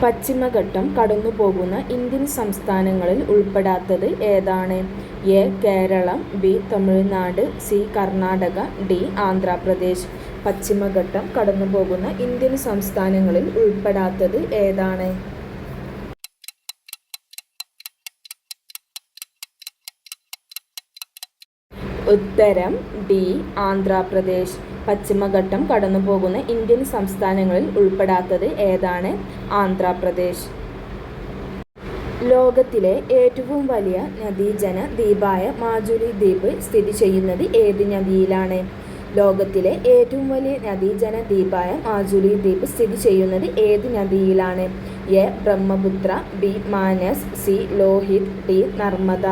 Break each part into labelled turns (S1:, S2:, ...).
S1: പശ്ചിമഘട്ടം കടന്നുപോകുന്ന ഇന്ത്യൻ സംസ്ഥാനങ്ങളിൽ ഉൾപ്പെടാത്തത് ഏതാണ്? A. Keralam, B. Tamil Nadu, C. Karnataka, D. Andhra Pradesh. പശ്ചിമഘട്ടം കടന്നുപോകുന്ന ഇന്ത്യൻ സംസ്ഥാനങ്ങളിൽ ഉൾപ്പെടാത്തത് ഏതാണ്? ഉത്തരം ഡി. ആന്ധ്രാപ്രദേശ്. പശ്ചിമഘട്ടം കടന്നുപോകുന്ന ഇന്ത്യൻ സംസ്ഥാനങ്ങളിൽ ഉൾപ്പെടാത്തത് ഏതാണ്? ആന്ധ്രാപ്രദേശ്. ലോകത്തിലെ ഏറ്റവും വലിയ നദീജല ദ്വീപായ മാജുലി ദ്വീപ് സ്ഥിതി ചെയ്യുന്നത് ഏത് നദിയിലാണ്? ലോകത്തിലെ ഏറ്റവും വലിയ നദീജല ദ്വീപായ മാജുലി ദ്വീപ് സ്ഥിതി ചെയ്യുന്നത് ഏത് നദിയിലാണ്? A. Brahmaputra, B. Manas, C. Lohit, D. Narmada.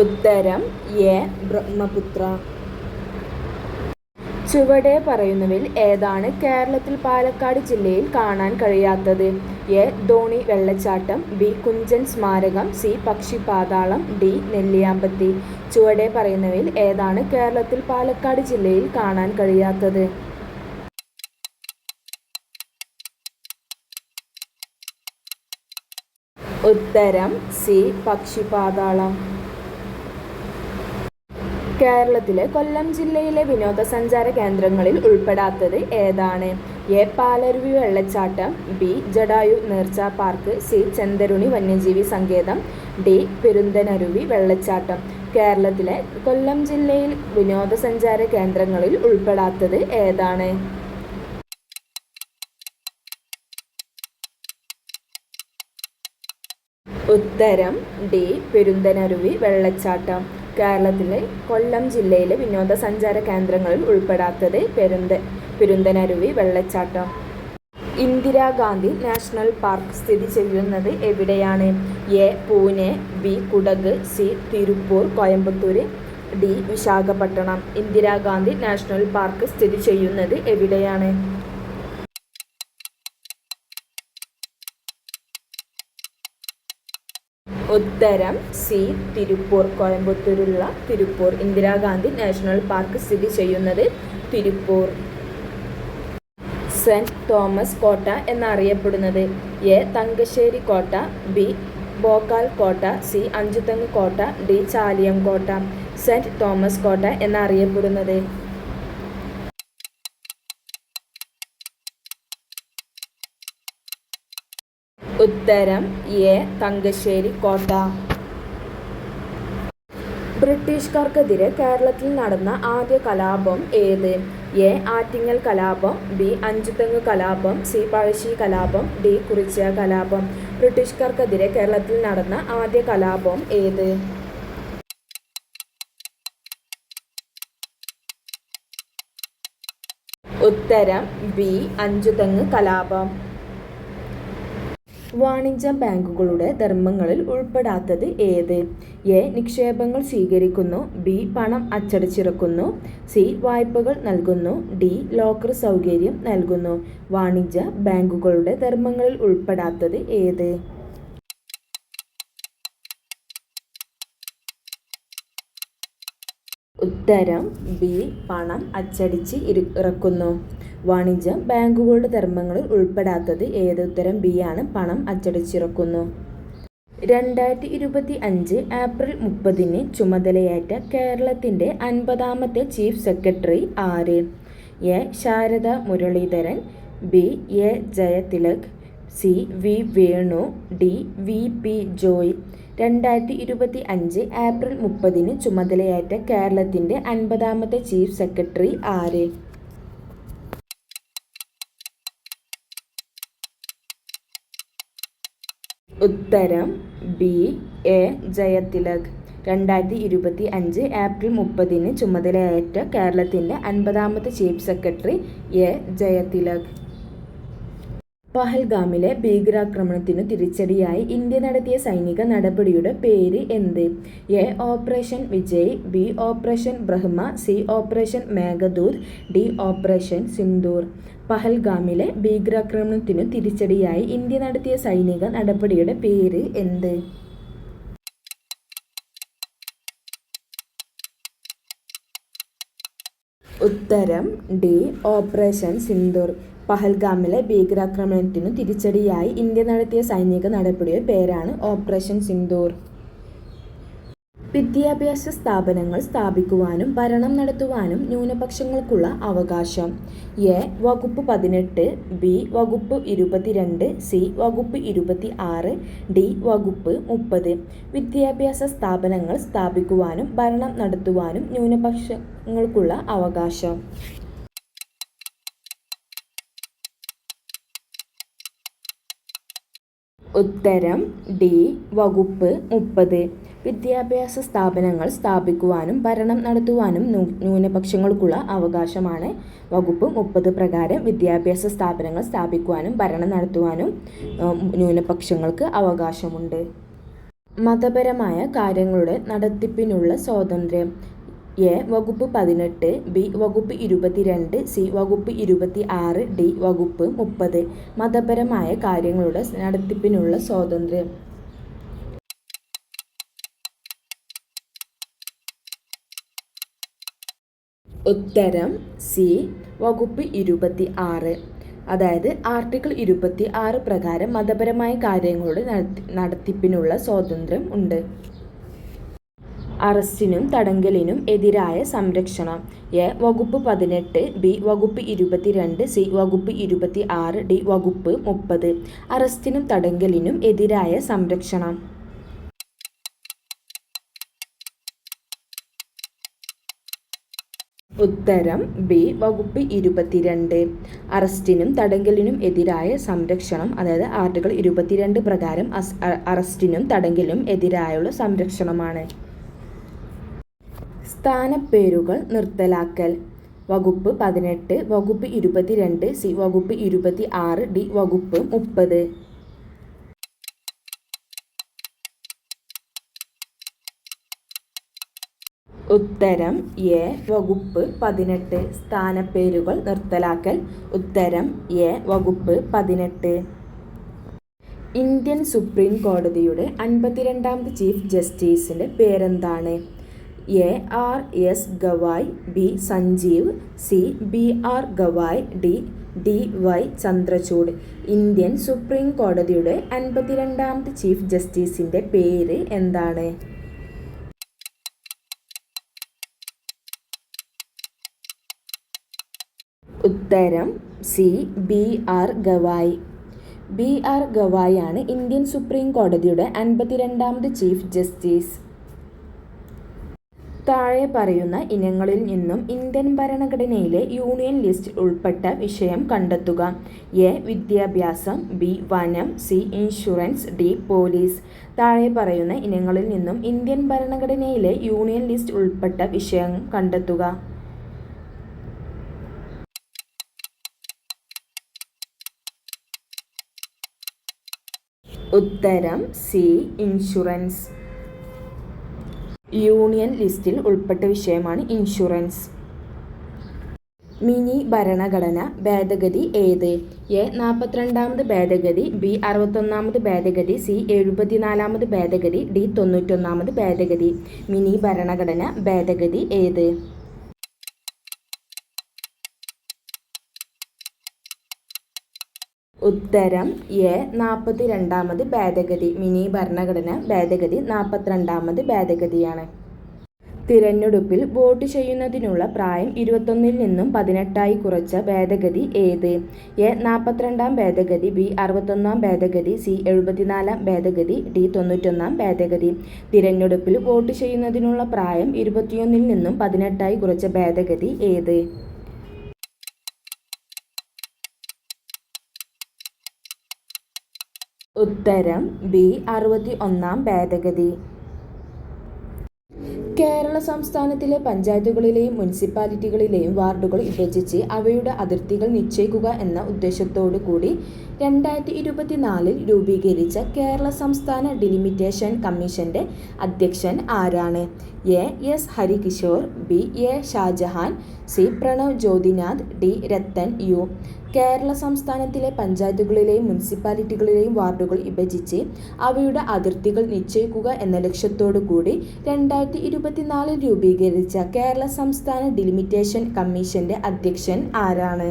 S1: ഉത്തരം എ. ബ്രഹ്മപുത്ര. ചുവടെ പറയുന്നവയിൽ ഏതാണ് കേരളത്തിൽ പാലക്കാട് ജില്ലയിൽ കാണാൻ കഴിയാത്തത്? എ. ധോണി വെള്ളച്ചാട്ടം, ബി. കുഞ്ചൻ സ്മാരകം, സി. പക്ഷിപാതാളം, ഡി. നെല്ലിയാമ്പതി. ചുവടെ പറയുന്നവയിൽ ഏതാണ് കേരളത്തിൽ പാലക്കാട് ജില്ലയിൽ കാണാൻ കഴിയാത്തത്? ഉത്തരം സി. പക്ഷിപാതാളം. കേരളത്തിലെ കൊല്ലം ജില്ലയിലെ വിനോദസഞ്ചാര കേന്ദ്രങ്ങളിൽ ഉൾപ്പെടാത്തത് ഏതാണ്? എ. പാലരുവി വെള്ളച്ചാട്ടം, ബി. ജടായു നീർച്ച പാർക്ക്, സി. ചെന്തരുണി വന്യജീവി സങ്കേതം, ഡി. പെരുന്തനരുവി വെള്ളച്ചാട്ടം. കേരളത്തിലെ കൊല്ലം ജില്ലയിൽ വിനോദസഞ്ചാര കേന്ദ്രങ്ങളിൽ ഉൾപ്പെടാത്തത് ഏതാണ്? ഉത്തരം ഡി. പെരുന്തനരുവി വെള്ളച്ചാട്ടം. കേരളത്തിലെ കൊല്ലം ജില്ലയിലെ വിനോദസഞ്ചാര കേന്ദ്രങ്ങളിൽ ഉൾപ്പെടാത്തത് പെരുന്തനരുവി വെള്ളച്ചാട്ടം. ഇന്ദിരാഗാന്ധി നാഷണൽ പാർക്ക് സ്ഥിതി ചെയ്യുന്നത് എവിടെയാണ്? A. Pune, B. Kudak, C. Tiruppur Coimbatore, D. Visakhapatnam. Indira Gandhi national park സ്ഥിതി ചെയ്യുന്നത് എവിടെയാണ്? ഉത്തരം സി. തിരുപ്പൂർ. കോയമ്പത്തൂരുള്ള തിരുപ്പൂർ. ഇന്ദിരാഗാന്ധി നാഷണൽ പാർക്ക് സ്ഥിതി ചെയ്യുന്നത് തിരുപ്പൂർ. സെന്റ് തോമസ് കോട്ട എന്നറിയപ്പെടുന്നത്? എ. തങ്കശ്ശേരി കോട്ട, ബി. ബോക്കാൽ കോട്ട, സി. അഞ്ചുതെങ്ങ് കോട്ട, ഡി. ചാലിയം കോട്ട. സെന്റ് തോമസ് കോട്ട എന്നറിയപ്പെടുന്നത്? ഉത്തരം എ. തങ്കശ്ശേരി കോട്ട. ബ്രിട്ടീഷുകാർക്കെതിരെ കേരളത്തിൽ നടന്ന ആദ്യ കലാപം ഏത്? എ. ആറ്റിങ്ങൽ കലാപം, ബി. അഞ്ചുതെങ്ങ് കലാപം, സി. പഴശ്ശി കലാപം, ഡി. കുറിച്യ കലാപം. ബ്രിട്ടീഷുകാർക്കെതിരെ കേരളത്തിൽ നടന്ന ആദ്യ കലാപം ഏത്? ഉത്തരം ബി. അഞ്ചുതെങ്ങ് കലാപം. വാണിജ്യ ബാങ്കുകളുടെ ധർമ്മങ്ങളിൽ ഉൾപ്പെടാത്തത് ഏത്? എ. നിക്ഷേപങ്ങൾ സ്വീകരിക്കുന്നു, ബി. പണം അച്ചടിച്ചിറക്കുന്നു, സി. വായ്പകൾ നൽകുന്നു, ഡി. ലോക്കർ സൗകര്യം നൽകുന്നു. വാണിജ്യ ബാങ്കുകളുടെ ധർമ്മങ്ങളിൽ ഉൾപ്പെടാത്തത് ഏത്? ഉത്തരം ബി. പണം അച്ചടിച്ച് ഇറക്കുന്നു. വാണിജ്യ ബാങ്കുകളുടെ ധർമ്മങ്ങളിൽ ഉൾപ്പെടാത്തത് ഏത്? ഉത്തരം ബി ആണ്. പണം അച്ചടിച്ചിറക്കുന്നു. 2025 ഏപ്രിൽ 30 ചുമതലയേറ്റ കേരളത്തിൻ്റെ 50ാമത്തെ ചീഫ് സെക്രട്ടറി ആര്? A. Sharada Muraleedharan, B. A. Jayathilak, C. V. Venu, D. V. P. Joy. 2025 April 30 ചുമതലയേറ്റ കേരളത്തിൻ്റെ 50ാമത്തെ ചീഫ് സെക്രട്ടറി ആര്? ഉത്തരം ബി. എ. ജയതിലക്. 2025 ഏപ്രിൽ 30 ചുമതലയേറ്റ കേരളത്തിൻ്റെ 50ാമത്തെ ചീഫ് സെക്രട്ടറി എ. ജയതിലക്. പഹൽഗാമിലെ ഭീകരാക്രമണത്തിനു തിരിച്ചടിയായി ഇന്ത്യ നടത്തിയ സൈനിക നടപടിയുടെ പേര് എന്ത്? A. Operation Vijay, B. Operation Brahma, C. Operation Meghdoot, D. Operation Sindoor. പഹൽഗാമിലെ ഭീകരാക്രമണത്തിനു തിരിച്ചടിയായി ഇന്ത്യ നടത്തിയ സൈനിക നടപടിയുടെ പേര് എന്ത്? ഉത്തരം ഡി ഓപ്പറേഷൻ സിന്ദൂർ. പഹൽഗാമിലെ ഭീകരാക്രമണത്തിനു തിരിച്ചടിയായി ഇന്ത്യ നടത്തിയ സൈനിക നടപടിയുടെ പേരാണ് ഓപ്പറേഷൻ സിന്ദൂർ. വിദ്യാഭ്യാസ സ്ഥാപനങ്ങൾ സ്ഥാപിക്കുവാനും ഭരണം നടത്തുവാനും ന്യൂനപക്ഷങ്ങൾക്കുള്ള അവകാശം. എ വകുപ്പ് 18, ബി വകുപ്പ് 22, സി വകുപ്പ് 26, ഡി വകുപ്പ് 30. വിദ്യാഭ്യാസ സ്ഥാപനങ്ങൾ സ്ഥാപിക്കുവാനും ഭരണം നടത്തുവാനും ന്യൂനപക്ഷങ്ങൾക്കുള്ള അവകാശം. ഉത്തരം ഡി വകുപ്പ് 30. വിദ്യാഭ്യാസ സ്ഥാപനങ്ങൾ സ്ഥാപിക്കുവാനും ഭരണം നടത്തുവാനും ന്യൂനപക്ഷങ്ങൾക്കുള്ള അവകാശമാണ്. വകുപ്പ് 30 പ്രകാരം വിദ്യാഭ്യാസ സ്ഥാപനങ്ങൾ സ്ഥാപിക്കുവാനും ഭരണം നടത്തുവാനും ന്യൂനപക്ഷങ്ങൾക്ക് അവകാശമുണ്ട്. മതപരമായ കാര്യങ്ങളുടെ നടത്തിപ്പിനുള്ള സ്വാതന്ത്ര്യം. എ വകുപ്പ് 18, ബി വകുപ്പ് 22, സി വകുപ്പ് 26, ഡി വകുപ്പ് 30. മതപരമായ കാര്യങ്ങളുടെ നടത്തിപ്പിനുള്ള സ്വാതന്ത്ര്യം. ഉത്തരം സി വകുപ്പ് 26. അതായത് ആർട്ടിക്കിൾ 26 പ്രകാരം മതപരമായ കാര്യങ്ങളുടെ നടത്തിപ്പിനുള്ള സ്വാതന്ത്ര്യം ഉണ്ട്. അറസ്റ്റിനും തടങ്കലിനും എതിരായ സംരക്ഷണം. എ വകുപ്പ് 18, ബി വകുപ്പ് 22, സി വകുപ്പ് 26, ഡി വകുപ്പ് 30. അറസ്റ്റിനും തടങ്കലിനും എതിരായ സംരക്ഷണം. ഉത്തരം ബി വകുപ്പ് 22. അറസ്റ്റിനും തടങ്കലിനും എതിരായ സംരക്ഷണം, അതായത് ആർട്ടിക്കിൾ 22 പ്രകാരം അറസ്റ്റിനും തടങ്കലിനും എതിരായുള്ള സംരക്ഷണമാണ്. സ്ഥാനപ്പേരുകൾ നിർത്തലാക്കൽ. വകുപ്പ് 18, വകുപ്പ് 22, സി വകുപ്പ് 26, ഡി വകുപ്പ് 30. ഉത്തരം എ വകുപ്പ് 18. സ്ഥാനപ്പേരുകൾ നിർത്തലാക്കൽ. ഉത്തരം എ വകുപ്പ് 18. ഇന്ത്യൻ സുപ്രീം കോടതിയുടെ 52ാമത് ചീഫ് ജസ്റ്റിസിൻ്റെ പേരെന്താണ്? A R S Gavai, B Sanjiv, C B R Gavai, D Y Chandrachud. Indian supreme കോടതിയുടെ 52ാമത് ചീഫ് ജസ്റ്റിസിൻ്റെ പേര് എന്താണ്? ഉത്തരം C B R Gavai. B R Gavai ആണ് ഇന്ത്യൻ സുപ്രീം കോടതിയുടെ 52ാമത് ചീഫ് ജസ്റ്റിസ്. താഴെ പറയുന്ന ഇനങ്ങളിൽ നിന്നും ഇന്ത്യൻ ഭരണഘടനയിലെ യൂണിയൻ ലിസ്റ്റിൽ ഉൾപ്പെട്ട വിഷയം കണ്ടെത്തുക. എ വിദ്യാഭ്യാസം, ബി വനം, സി ഇൻഷുറൻസ്, ഡി പോലീസ്. താഴെ പറയുന്ന ഇനങ്ങളിൽ നിന്നും ഇന്ത്യൻ ഭരണഘടനയിലെ യൂണിയൻ ലിസ്റ്റ് ഉൾപ്പെട്ട വിഷയം കണ്ടെത്തുക. ഉത്തരം സി ഇൻഷുറൻസ്. യൂണിയൻ ലിസ്റ്റിൽ ഉൾപ്പെട്ട വിഷയമാണ് ഇൻഷുറൻസ്. മിനി ഭരണഘടന ഭേദഗതി ഏത്? എ 42ാമത് ഭേദഗതി, ബി 61ാമത് ഭേദഗതി, സി 74ാമത് ഭേദഗതി, ഡി 91ാമത് ഭേദഗതി. മിനി ഭരണഘടന ഭേദഗതി ഏത്? ഉത്തരം എ 42ാമത് ഭേദഗതി. മിനി ഭരണഘടന ഭേദഗതി 42ാമത് ഭേദഗതിയാണ്. തിരഞ്ഞെടുപ്പിൽ വോട്ട് ചെയ്യുന്നതിനുള്ള പ്രായം 21 നിന്നും 18 കുറച്ച ഭേദഗതി ഏത്? എ 42ാം ഭേദഗതി, ബി 61ാം ഭേദഗതി, സി 74ാം ഭേദഗതി, ഡി 91ാം ഭേദഗതി. തിരഞ്ഞെടുപ്പിൽ വോട്ട് ചെയ്യുന്നതിനുള്ള പ്രായം 21 നിന്നും 18 കുറച്ച ഭേദഗതി ഏത്? ഉത്തരം ബി 61ാം ഭേദഗതി. കേരള സംസ്ഥാനത്തിലെ പഞ്ചായത്തുകളിലെയും മുനിസിപ്പാലിറ്റികളിലെയും വാർഡുകൾ വിഭജിച്ച് അവയുടെ അതിർത്തികൾ നിശ്ചയിക്കുക എന്ന ഉദ്ദേശത്തോടു കൂടി 2024 രൂപീകരിച്ച കേരള സംസ്ഥാന ഡിലിമിറ്റേഷൻ കമ്മീഷന്റെ അധ്യക്ഷൻ ആരാണ്? A S Harikishore, B A Shajahan, C Pranav Jyothinath, D Rathan U. Kerala സംസ്ഥാനത്തിലെ പഞ്ചായത്തുകളിലെയും മുനിസിപ്പാലിറ്റികളിലെയും വാർഡുകൾ വിഭജിച്ച് അവയുടെ അതിർത്തികൾ നിശ്ചയിക്കുക എന്ന ലക്ഷ്യത്തോടു കൂടി 2024 2024 രൂപീകരിച്ച കേരള സംസ്ഥാന ഡിലിമിറ്റേഷൻ കമ്മീഷന്റെ അധ്യക്ഷൻ ആരാണ്?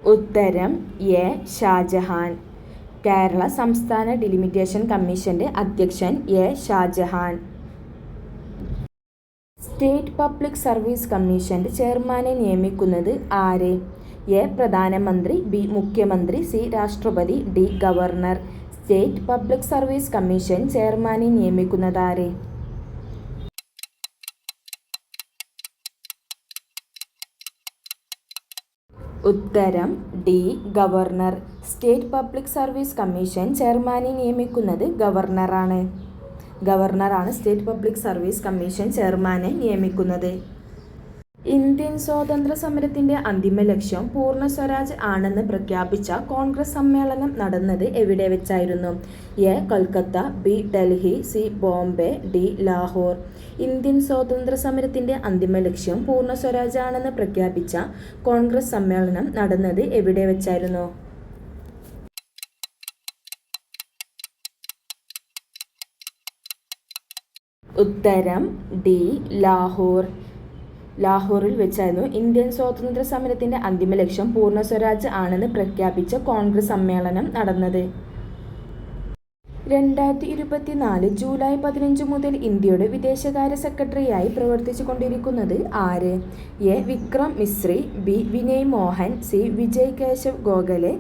S1: ഉത്തരം എ. ഷാജഹാൻ. കേരള സംസ്ഥാന ഡിലിമിറ്റേഷൻ കമ്മീഷന്റെ അധ്യക്ഷൻ A. Shajahan. State public service കമ്മീഷന്റെ ചെയർമാനെ നിയമിക്കുന്നത് ആര്? എ. പ്രധാനമന്ത്രി, ബി. മുഖ്യമന്ത്രി, സി. രാഷ്ട്രപതി, D. Governor. State public service commission ചെയർമാനെ നിയമിക്കുന്നതാര്? ഉത്തരം D. Governor. State public service commission ചെയർമാനെ നിയമിക്കുന്നത് ഗവർണറാണ്. ഗവർണറാണ് സ്റ്റേറ്റ് പബ്ലിക് സർവീസ് കമ്മീഷൻ ചെയർമാനെ നിയമിക്കുന്നത്. ഇന്ത്യൻ സ്വാതന്ത്ര്യ സമരത്തിന്റെ അന്തിമ ലക്ഷ്യം പൂർണ്ണ സ്വരാജ് ആണെന്ന് പ്രഖ്യാപിച്ച കോൺഗ്രസ് സമ്മേളനം നടന്നത് എവിടെ വെച്ചായിരുന്നു? A. Kolkata, B. Delhi, C. Bombay, D. Lahore. Indian സ്വാതന്ത്ര്യ സമരത്തിന്റെ അന്തിമ ലക്ഷ്യം പൂർണ്ണ സ്വരാജ് ആണെന്ന് പ്രഖ്യാപിച്ച കോൺഗ്രസ് സമ്മേളനം നടന്നത് എവിടെ വെച്ചായിരുന്നു? ഉത്തരം ഡി. ലാഹോർ. ലാഹോറിൽ വെച്ചായിരുന്നു ഇന്ത്യൻ സ്വാതന്ത്ര്യ സമരത്തിന്റെ അന്തിമ ലക്ഷ്യം പൂർണ്ണ സ്വരാജ് ആണെന്ന് പ്രഖ്യാപിച്ച കോൺഗ്രസ് സമ്മേളനം നടന്നത്. 2024 ജൂലൈ 15 മുതൽ ഇന്ത്യയുടെ വിദേശകാര്യ സെക്രട്ടറിയായി പ്രവർത്തിച്ചു കൊണ്ടിരിക്കുന്നത് ആര്? A. Vikram Misri, B. Vinay Mohan, C. Vijay Keshav Gokhale,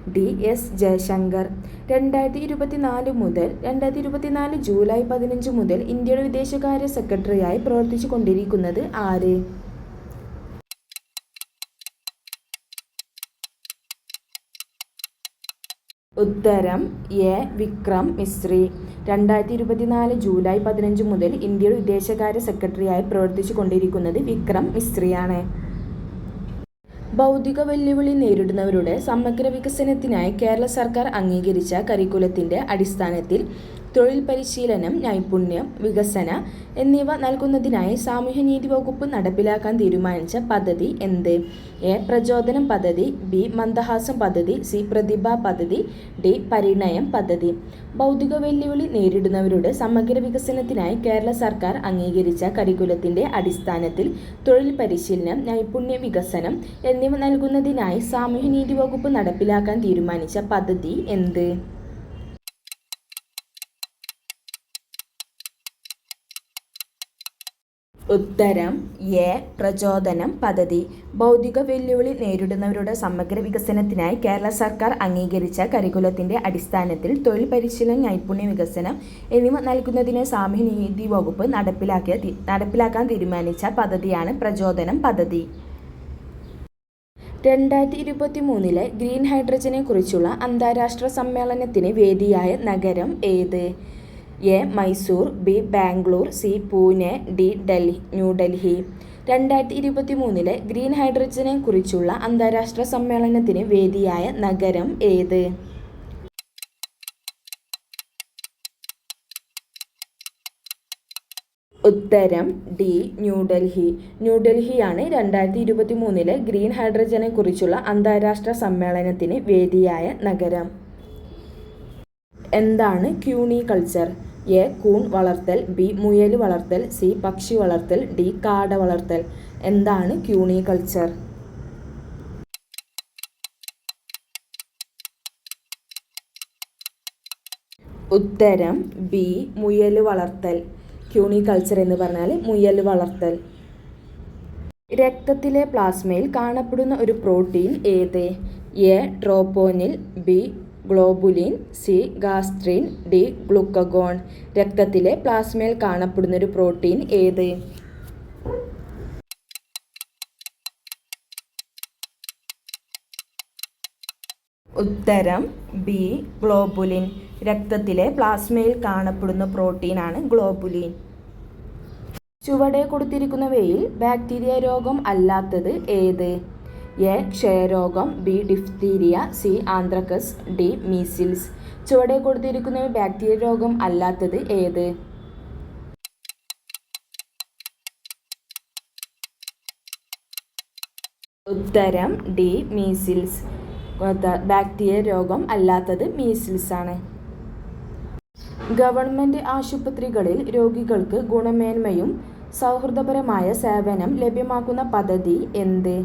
S1: D. S. Jaishankar. 2024 July 15 മുതൽ ഇന്ത്യയുടെ വിദേശകാര്യ സെക്രട്ടറിയായി പ്രവർത്തിച്ചു കൊണ്ടിരിക്കുന്നത് ആര്? ഉത്തരം എ. വിക്രം മിശ്രി. 2024 ജൂലൈ 15 മുതൽ ഇന്ത്യയുടെ വിദേശകാര്യ സെക്രട്ടറിയായി പ്രവർത്തിച്ചു കൊണ്ടിരിക്കുന്നത് വിക്രം മിശ്രിയാണ്. ഭൗതിക വെല്ലുവിളി നേരിടുന്നവരുടെ സമഗ്ര വികസനത്തിനായി കേരള സർക്കാർ അംഗീകരിച്ച കരിക്കുലത്തിന്റെ അടിസ്ഥാനത്തിൽ തൊഴിൽ പരിശീലനം, നൈപുണ്യം വികസന എന്നിവ നൽകുന്നതിനായി സാമൂഹ്യനീതി വകുപ്പ് നടപ്പിലാക്കാൻ തീരുമാനിച്ച പദ്ധതി എന്ത്? എ. പ്രചോദനം പദ്ധതി, ബി. മന്ദഹാസം പദ്ധതി, സി. പ്രതിഭ പദ്ധതി, ഡി. പരിണയം പദ്ധതി. ഭൗതിക വെല്ലുവിളി നേരിടുന്നവരുടെ സമഗ്ര വികസനത്തിനായി കേരള സർക്കാർ അംഗീകരിച്ച കരിക്കുലത്തിന്റെ അടിസ്ഥാനത്തിൽ തൊഴിൽ പരിശീലനം, നൈപുണ്യ വികസനം എന്നിവ നൽകുന്നതിനായി സാമൂഹ്യനീതി വകുപ്പ് നടപ്പിലാക്കാൻ തീരുമാനിച്ച പദ്ധതി എന്ത്? ഉത്തരം എ. പ്രചോദനം പദ്ധതി. ഭൗതിക വെല്ലുവിളി നേരിടുന്നവരുടെ സമഗ്ര വികസനത്തിനായി കേരള സർക്കാർ അംഗീകരിച്ച കരിക്കുലത്തിന്റെ അടിസ്ഥാനത്തിൽ തൊഴിൽ പരിശീലനം, നൈപുണ്യ വികസനം എന്നിവ നൽകുന്നതിന് സാമൂഹ്യനീതി വകുപ്പ് നടപ്പിലാക്കാൻ തീരുമാനിച്ച പദ്ധതിയാണ് പ്രചോദനം പദ്ധതി. 2023 ഗ്രീൻ ഹൈഡ്രജനെ കുറിച്ചുള്ള അന്താരാഷ്ട്ര സമ്മേളനത്തിന് വേദിയായ നഗരം ഏത്? A. Mysore, B. Bangalore, C. Pune, D. New Delhi. 2023 green ഹൈഡ്രജനെ കുറിച്ചുള്ള അന്താരാഷ്ട്ര സമ്മേളനത്തിന് വേദിയായ നഗരം ഏത്? ഉത്തരം ഡി. ന്യൂഡൽഹി. ന്യൂഡൽഹിയാണ് 2023 ഗ്രീൻ ഹൈഡ്രജനെ കുറിച്ചുള്ള അന്താരാഷ്ട്ര സമ്മേളനത്തിന് വേദിയായ നഗരം. എന്താണ് ക്യൂണികൾച്ചർ? എ. കൂൺ വളർത്തൽ, ബി. മുയൽ വളർത്തൽ, സി. പക്ഷി വളർത്തൽ, ഡി. കാട വളർത്തൽ. എന്താണ് ക്യൂണികൾച്ചർ? ഉത്തരം ബി. മുയൽ വളർത്തൽ. ക്യൂണികൾച്ചർ എന്ന് പറഞ്ഞാൽ മുയൽ വളർത്തൽ. രക്തത്തിലെ പ്ലാസ്മയിൽ കാണപ്പെടുന്ന ഒരു പ്രോട്ടീൻ ഏത്? A. Troponin, B. Globulin, C. Gastrin, D. Glucagon. രക്തത്തിലെ പ്ലാസ്മയിൽ കാണപ്പെടുന്ന ഒരു പ്രോട്ടീൻ ഏത്? ഉത്തരം ബി. ഗ്ലോബുലിൻ. രക്തത്തിലെ പ്ലാസ്മയിൽ കാണപ്പെടുന്ന പ്രോട്ടീനാണ് ഗ്ലോബുലിൻ. ചുവടെ കൊടുത്തിരിക്കുന്നവയിൽ ബാക്ടീരിയ രോഗം അല്ലാത്തത് ഏത്? എ. ക്ഷയരോഗം, B. Diphtheria, C. Anthrax, D. Measles. ചുവടെ കൊടുത്തിരിക്കുന്നവ ബാക്ടീരിയ രോഗം അല്ലാത്തത് ഏത്? ഉത്തരം ഡി. മീസിൽസ്. ബാക്ടീരിയ രോഗം അല്ലാത്തത് മീസിൽസ് ആണ്. ഗവൺമെൻറ് ആശുപത്രികളിൽ രോഗികൾക്ക് ഗുണമേന്മയും സൗഹൃദപരമായ സേവനം ലഭ്യമാക്കുന്ന പദ്ധതി എന്ത്?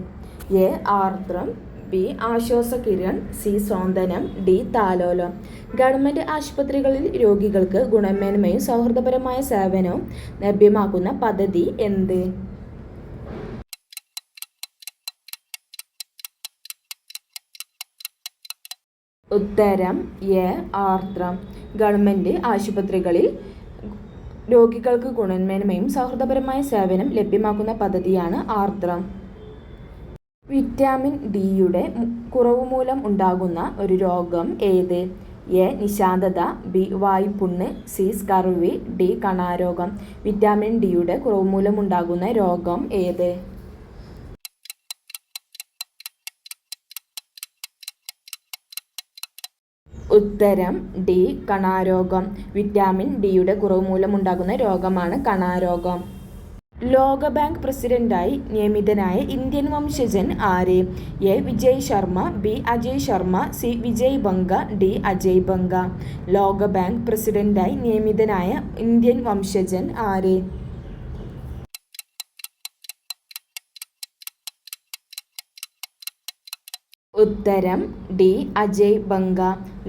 S1: A. Ardram, B. Ashwasakiran, C. Swanthanam, D. Thalolam. Government ആശുപത്രികളിൽ രോഗികൾക്ക് ഗുണമേന്മയും സൗഹൃദപരമായ സേവനവും ലഭ്യമാക്കുന്ന പദ്ധതി എന്ത്? ഉത്തരം എ. ആർദ്രം. ഗവൺമെൻറ് ആശുപത്രികളിൽ രോഗികൾക്ക് ഗുണമേന്മയും സൗഹൃദപരമായ സേവനം ലഭ്യമാക്കുന്ന പദ്ധതിയാണ് ആർദ്രം. വിറ്റാമിൻ ഡിയുടെ കുറവ് മൂലം ഉണ്ടാകുന്ന ഒരു രോഗം ഏത്? എ. നിശാന്തത, ബി. വായ്പുണ്ണ്, സി. Scurvy, D. കണാരോഗം. വിറ്റാമിൻ ഡിയുടെ കുറവ് മൂലം ഉണ്ടാകുന്ന രോഗം ഏത്? ഉത്തരം ഡി. കണാരോഗം. വിറ്റാമിൻ ഡിയുടെ കുറവ് മൂലമുണ്ടാകുന്ന രോഗമാണ് കണാരോഗം. ലോകബാങ്ക് പ്രസിഡന്റായി നിയമിതനായ ഇന്ത്യൻ വംശജൻ ആര്? A. Vijay Sharma, B. Ajay Sharma, C. Vijay Banga, D. Ajay Banga. ലോകബാങ്ക് പ്രസിഡന്റായി നിയമിതനായ ഇന്ത്യൻ വംശജൻ ആര്? ഉത്തരം ഡി. അജയ് ബംഗ.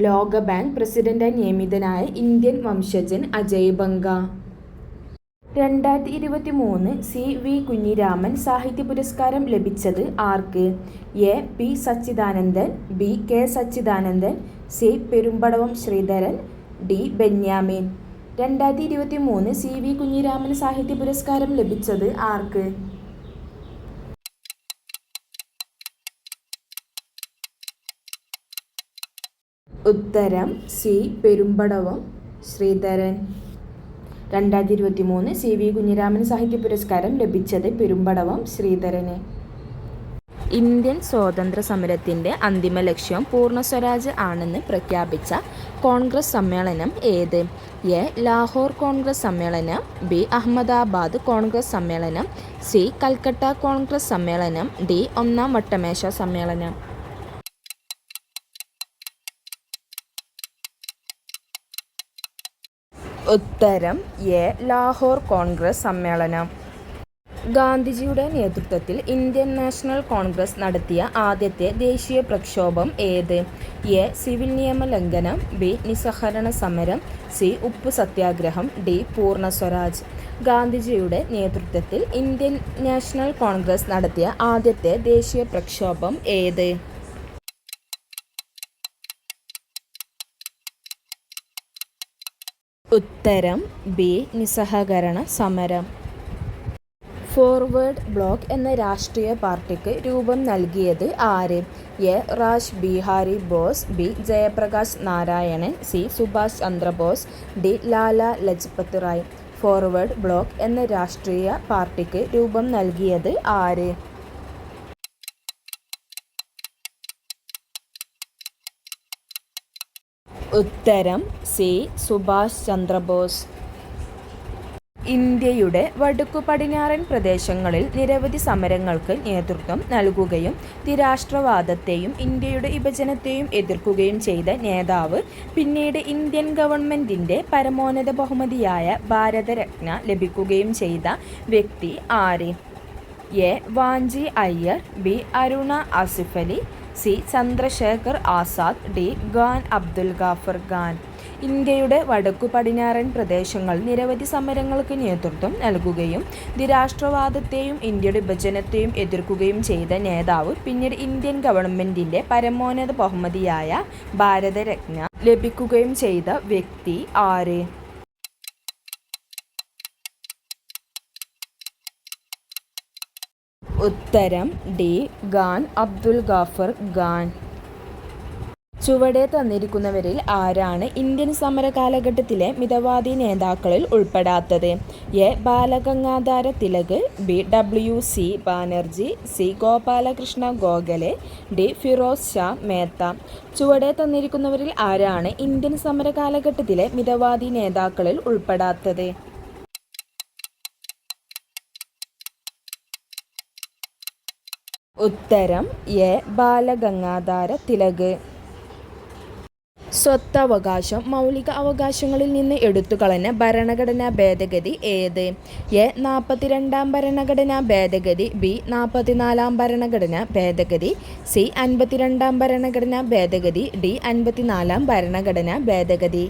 S1: ലോകബാങ്ക് പ്രസിഡന്റായി നിയമിതനായ ഇന്ത്യൻ വംശജൻ അജയ് ബംഗ. 2023 സി. വി. കുഞ്ഞിരാമൻ സാഹിത്യ പുരസ്കാരം ലഭിച്ചത് ആർക്ക്? A. P. Sachidanandan, B. K. Sachidanandan, C. Perumbadavam Sreedharan, D. Benyamin. 2023 C. V. Kunhiraman സാഹിത്യ പുരസ്കാരം ലഭിച്ചത് ആർക്ക്? ഉത്തരം C. Perumbadavam Sreedharan. 2023 C. V. Kunhiraman സാഹിത്യ പുരസ്കാരം ലഭിച്ചത് പെരുമ്പടവം ശ്രീധരന്. ഇന്ത്യൻ സ്വാതന്ത്ര്യ സമരത്തിൻ്റെ അന്തിമ ലക്ഷ്യം പൂർണ്ണ സ്വരാജ് ആണെന്ന് പ്രഖ്യാപിച്ച കോൺഗ്രസ് സമ്മേളനം ഏത്? എ. ലാഹോർ കോൺഗ്രസ് സമ്മേളനം, ബി. അഹമ്മദാബാദ് കോൺഗ്രസ് സമ്മേളനം, സി. കൽക്കട്ട കോൺഗ്രസ് സമ്മേളനം, ഡി. ഒന്നാം വട്ടമേശ സമ്മേളനം. ഉത്തരം എ. ലാഹോർ കോൺഗ്രസ് സമ്മേളനം. ഗാന്ധിജിയുടെ നേതൃത്വത്തിൽ ഇന്ത്യൻ നാഷണൽ കോൺഗ്രസ് നടത്തിയ ആദ്യത്തെ ദേശീയ പ്രക്ഷോഭം ഏത്? എ. സിവിൽ നിയമ ലംഘനം, ബി. നിസ്സഹകരണ സമരം, സി. ഉപ്പു സത്യാഗ്രഹം, ഡി. പൂർണ്ണ സ്വരാജ്. ഗാന്ധിജിയുടെ നേതൃത്വത്തിൽ ഇന്ത്യൻ നാഷണൽ കോൺഗ്രസ് നടത്തിയ ആദ്യത്തെ ദേശീയ പ്രക്ഷോഭം ഏത്? ഉത്തരം ബി. നിസ്സഹകരണ സമരം. ഫോർവേഡ് ബ്ലോക്ക് എന്ന രാഷ്ട്രീയ പാർട്ടിക്ക് രൂപം നൽകിയത് ആര്? A. Rash Bihari boss, B. Jayaprakash Narayanan, C. Subhash Chandrabose, D. Lala Lajpat Rai. Forward block എന്ന രാഷ്ട്രീയ പാർട്ടിക്ക് രൂപം നൽകിയത് ആര്? ഉത്തരം സി. സുഭാഷ് ചന്ദ്രബോസ്. ഇന്ത്യയുടെ വടക്കു പടിഞ്ഞാറൻ പ്രദേശങ്ങളിൽ നിരവധി സമരങ്ങൾക്ക് നേതൃത്വം നൽകുകയും നിരാഷ്ട്രവാദത്തെയും ഇന്ത്യയുടെ വിഭജനത്തെയും എതിർക്കുകയും ചെയ്ത നേതാവ്, പിന്നീട് ഇന്ത്യൻ ഗവൺമെൻറ്റിൻ്റെ പരമോന്നത ബഹുമതിയായ ഭാരതരത്ന ലഭിക്കുകയും ചെയ്ത വ്യക്തി ആര്? A. Vanchi Iyer, B. Aruna Asaf Ali, C. Chandrashekhar Azad, D. Khan Abdul Ghaffar Khan. ഇന്ത്യയുടെ വടക്കു പടിഞ്ഞാറൻ പ്രദേശങ്ങളിൽ നിരവധി സമരങ്ങൾക്ക് നേതൃത്വം നൽകുകയും നിരാഷ്ട്രവാദത്തെയും ഇന്ത്യയുടെ വിഭജനത്തെയും എതിർക്കുകയും ചെയ്ത നേതാവ്, പിന്നീട് ഇന്ത്യൻ ഗവൺമെൻറ്റിൻ്റെ പരമോന്നത ബഹുമതിയായ ഭാരതരത്ന ലഭിക്കുകയും ചെയ്ത വ്യക്തി ആര്? ഉത്തരം ഡി. ഖാൻ അബ്ദുൽ ഗാഫർ ഖാൻ. ചുവടെ തന്നിരിക്കുന്നവരിൽ ആരാണ് ഇന്ത്യൻ സമര കാലഘട്ടത്തിലെ മിതവാദി നേതാക്കളിൽ ഉൾപ്പെടാത്തത്? A. Balagangadhara Tilak, B. W.C. Banerjee, C. Gopalakrishna Gokhale, D. Pheroze Shah Mehta. ചുവടെ തന്നിരിക്കുന്നവരിൽ ആരാണ് ഇന്ത്യൻ സമര കാലഘട്ടത്തിലെ മിതവാദി നേതാക്കളിൽ ഉൾപ്പെടാത്തത്? ഉത്തരം എ ബാലഗംഗാധര തിലക്. സ്വത്തവകാശം മൗലിക അവകാശങ്ങളിൽ നിന്ന് എടുത്തുകളഞ്ഞ ഭരണഘടനാ ഭേദഗതി ഏത്? എ 42-ാം ഭരണഘടനാ ഭേദഗതി, ബി 44-ാം ഭരണഘടനാ ഭേദഗതി, സി 52-ാം ഭരണഘടനാ ഭേദഗതി, ഡി 54-ാം ഭരണഘടനാ ഭേദഗതി.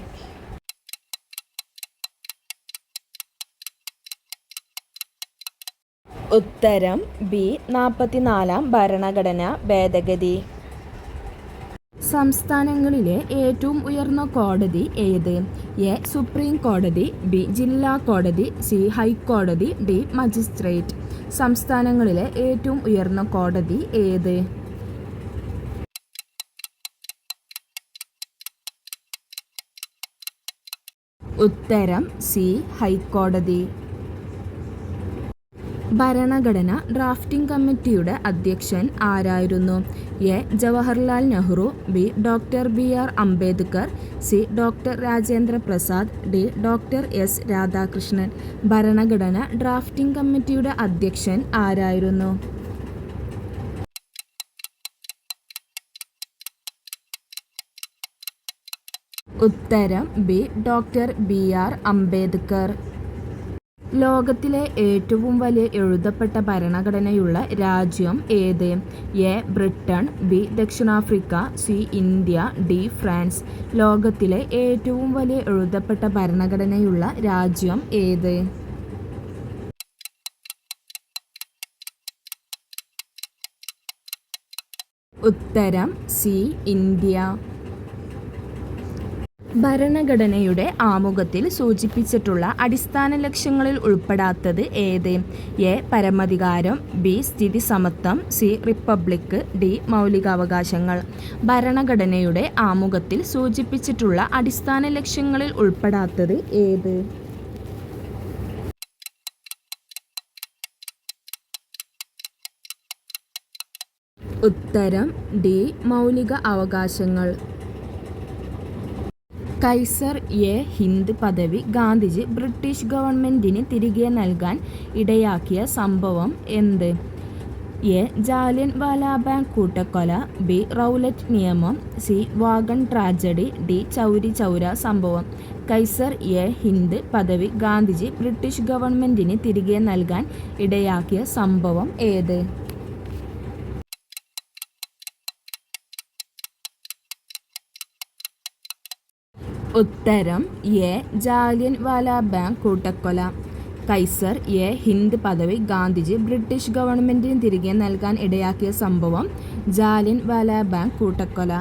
S1: ഉത്തരം ബി 44-ാം ഭരണഘടനാ ഭേദഗതി. സംസ്ഥാനങ്ങളിലെ ഏറ്റവും ഉയർന്ന കോടതി ഏത്? എ സുപ്രീം കോടതി, ബി ജില്ലാ കോടതി, സി ഹൈക്കോടതി, ഡി മജിസ്ട്രേറ്റ്. സംസ്ഥാനങ്ങളിലെ ഏറ്റവും ഉയർന്ന കോടതി ഏത്? ഉത്തരം സി ഹൈക്കോടതി. ഭരണഘടന ഡ്രാഫ്റ്റിംഗ് കമ്മിറ്റിയുടെ അധ്യക്ഷൻ ആരായിരുന്നു? A Jawaharlal Nehru, B doctor BR. Ambedkar, C doctor Rajendra Prasad, D doctor S. Radhakrishnan. ഭരണഘടന ഡ്രാഫ്റ്റിംഗ് കമ്മിറ്റിയുടെ അധ്യക്ഷൻ ആരായിരുന്നു? ഉത്തരം ബി ഡോക്ടർ ബി.ആർ. അംബേദ്കർ. ലോകത്തിലെ ഏറ്റവും വലിയ എഴുതപ്പെട്ട ഭരണഘടനയുള്ള രാജ്യം ഏത്? എ ബ്രിട്ടൻ, ബി ദക്ഷിണാഫ്രിക്ക, സി ഇന്ത്യ, ഡി ഫ്രാൻസ്. ലോകത്തിലെ ഏറ്റവും വലിയ എഴുതപ്പെട്ട ഭരണഘടനയുള്ള രാജ്യം ഏത്? ഉത്തരം സി ഇന്ത്യ. ഭരണഘടനയുടെ ആമുഖത്തിൽ സൂചിപ്പിച്ചിട്ടുള്ള അടിസ്ഥാന ലക്ഷ്യങ്ങളിൽ ഉൾപ്പെടാത്തത് ഏത്? എ പരമാധികാരം, ബി സ്ഥിതി സമത്വം, സി റിപ്പബ്ലിക്, ഡി മൗലികാവകാശങ്ങൾ. ഭരണഘടനയുടെ ആമുഖത്തിൽ സൂചിപ്പിച്ചിട്ടുള്ള അടിസ്ഥാന ലക്ഷ്യങ്ങളിൽ ഉൾപ്പെടാത്തത് ഏത്? ഉത്തരം ഡി മൗലിക അവകാശങ്ങൾ. കൈസർ എ ഹിന്ദ് പദവി ഗാന്ധിജി ബ്രിട്ടീഷ് ഗവൺമെൻറ്റിന് തിരികെ നൽകാൻ ഇടയാക്കിയ സംഭവം എന്ത്? എ ജാലിയൻ വാലാബാഗ് കൂട്ടക്കൊല, ബി റൗലറ്റ് നിയമം, C wagon tragedy, D Chauri Chaura സംഭവം. കൈസർ എ ഹിന്ദ് പദവി ഗാന്ധിജി ബ്രിട്ടീഷ് ഗവൺമെൻറ്റിന് തിരികെ നൽകാൻ ഇടയാക്കിയ സംഭവം ഏത്? ഉത്തരം എ ജാലിയൻ വാലാബാഗ് കൂട്ടക്കൊല. കൈസർ എ ഹിന്ദ് പദവി ഗാന്ധിജി ബ്രിട്ടീഷ് ഗവൺമെൻറ്റിന് തിരികെ നൽകാൻ ഇടയാക്കിയ സംഭവം ജാലിയൻ വാലാബാഗ് കൂട്ടക്കൊല.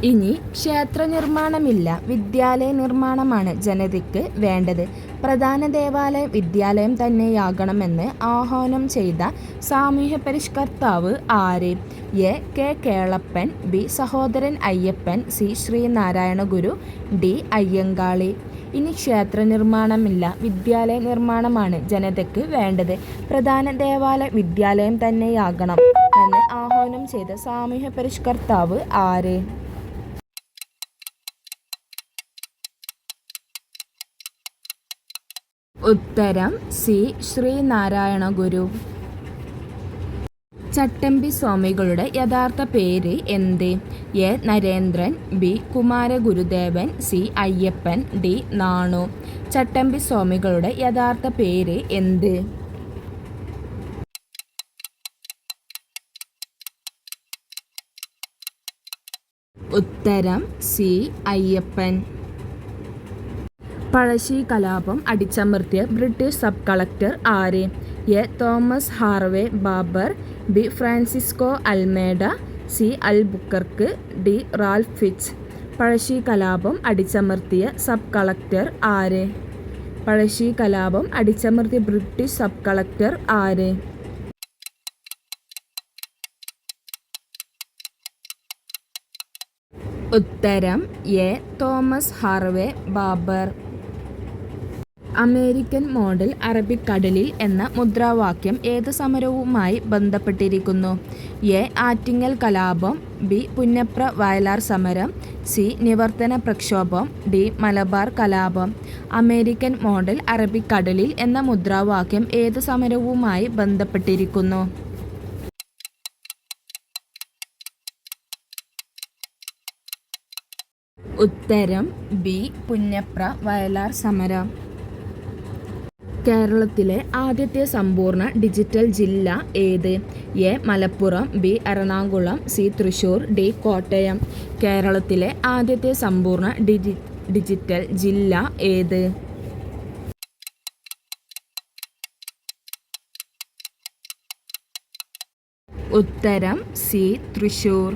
S1: ഇനി ക്ഷേത്ര നിർമ്മാണമില്ല, വിദ്യാലയ നിർമ്മാണമാണ് ജനതയ്ക്ക് വേണ്ടത്. പ്രധാന ദേവാലയം വിദ്യാലയം തന്നെയാകണമെന്ന് ആഹ്വാനം ചെയ്ത സാമൂഹ്യ പരിഷ്കർത്താവ് ആര്? A K Kelappan, B Sahodaran Ayyappan, C Sreenarayana Guru, D Ayyankali. ഇനി ക്ഷേത്ര നിർമ്മാണമില്ല, വിദ്യാലയ നിർമ്മാണമാണ് ജനതയ്ക്ക് വേണ്ടത്. പ്രധാന ദേവാലയം വിദ്യാലയം തന്നെയാകണം എന്ന് ആഹ്വാനം ചെയ്ത സാമൂഹ്യ പരിഷ്കർത്താവ് ആര്? ഉത്തരം സി ശ്രീനാരായണ ഗുരു. ചട്ടമ്പി സ്വാമികളുടെ യഥാർത്ഥ പേര് എന്ത്? A Narendran, B Kumaragurudevan, C Ayyappan, D Nanu. Chattampi സ്വാമികളുടെ യഥാർത്ഥ പേര് എന്ത്? ഉത്തരം സി അയ്യപ്പൻ. പഴശ്ശി കലാപം അടിച്ചമർത്തിയ ബ്രിട്ടീഷ് സബ് കളക്ടർ ആര്? A Thomas Harvey Baber, B Francisco Almeida, C Albuquerque, D Ralph Fitch. Pazhassi കലാപം അടിച്ചമർത്തിയ സബ് കളക്ടർ ആര്? പഴശ്ശി കലാപം അടിച്ചമർത്തിയ ബ്രിട്ടീഷ് സബ് കളക്ടർ ആര്? ഉത്തരം A Thomas Harvey Babur. American model അറബിക്കടലിൽ എന്ന മുദ്രാവാക്യം ഏത് സമരവുമായി ബന്ധപ്പെട്ടിരിക്കുന്നു? എ ആറ്റിങ്ങൽ കലാപം, ബി പുന്നപ്ര വയലാർ സമരം, സി നിവർത്തന പ്രക്ഷോഭം, ഡി മലബാർ കലാപം. അമേരിക്കൻ മോഡൽ അറബിക്കടലിൽ എന്ന മുദ്രാവാക്യം ഏത് സമരവുമായി ബന്ധപ്പെട്ടിരിക്കുന്നു? ഉത്തരം ബി. പുന്നപ്ര വയലാർ സമരം. കേരളത്തിലെ ആദ്യത്തെ സമ്പൂർണ്ണ ഡിജിറ്റൽ ജില്ല ഏത്? A. Malappuram, B. Ernakulam, C. Thrissur, D. Kottayam. കേരളത്തിലെ ആദ്യത്തെ സമ്പൂർണ്ണ ഡിജിറ്റൽ ജില്ല ഏത്? ഉത്തരം സി. തൃശൂർ.